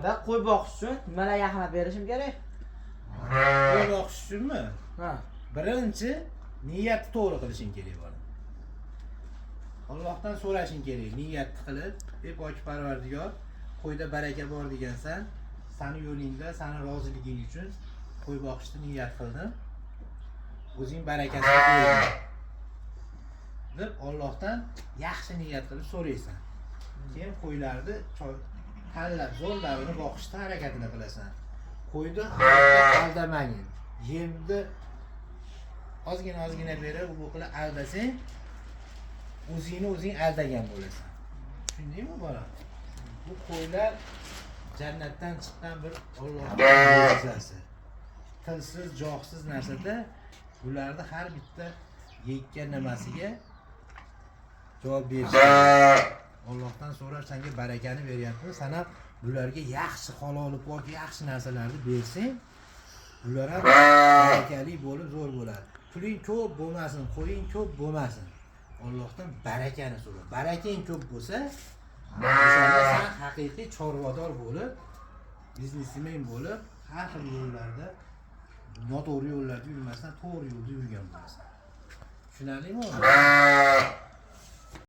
Da qo'y boqish uchun nimalarga ahamiyat berishim kerak? Qo'y boqish uchunmi? Ha. Birinchi niyatni to'g'ri qilishing kerak bola. Allohdan so'rashing kerak, niyatni qilib, "Ey pok Parvardigor, qo'yda baraka bor degansan, seni yo'lingda, seni roziliging uchun qo'y boqishni niyat qildim. O'zing barakasini ber" deb Allohdan yaxshi niyat qilib so'raysan. Keyin qo'ylarni tanlab zo'rlarini boqishga harakatini qilasan. Qo'yni aldamagin. Yemni ozgina berib, bu qilib aldasang, o'zing aldagan bo'lasan. Tushundingmi bola? Bu qo'ylar jannatdan chiqqan bir Allohning mo'jizasi. Tilsiz, johsiz narsada bularni har bitta yeyotgan nimasiga javob berish. Allohdan so'rab senga barakani beryapti. Sana bularga yaxshi halol pok, yaxshi narsalarni bersang, bular ham barakali bo'lib zo'r bo'ladi. Puling ko'p bo'lmasin, qo'ying ko'p bo'lmasin. Allohdan barakani so'ra. Barakang ko'p bo'lsa, inshaalloh sen haqiqiy chorvador bo'lib, biznesmen bo'lib, har xil yo'llarda noto'g'ri yo'llarda yurmasdan to'g'ri yo'lda yurgan bo'lasan. Tushunarlimi?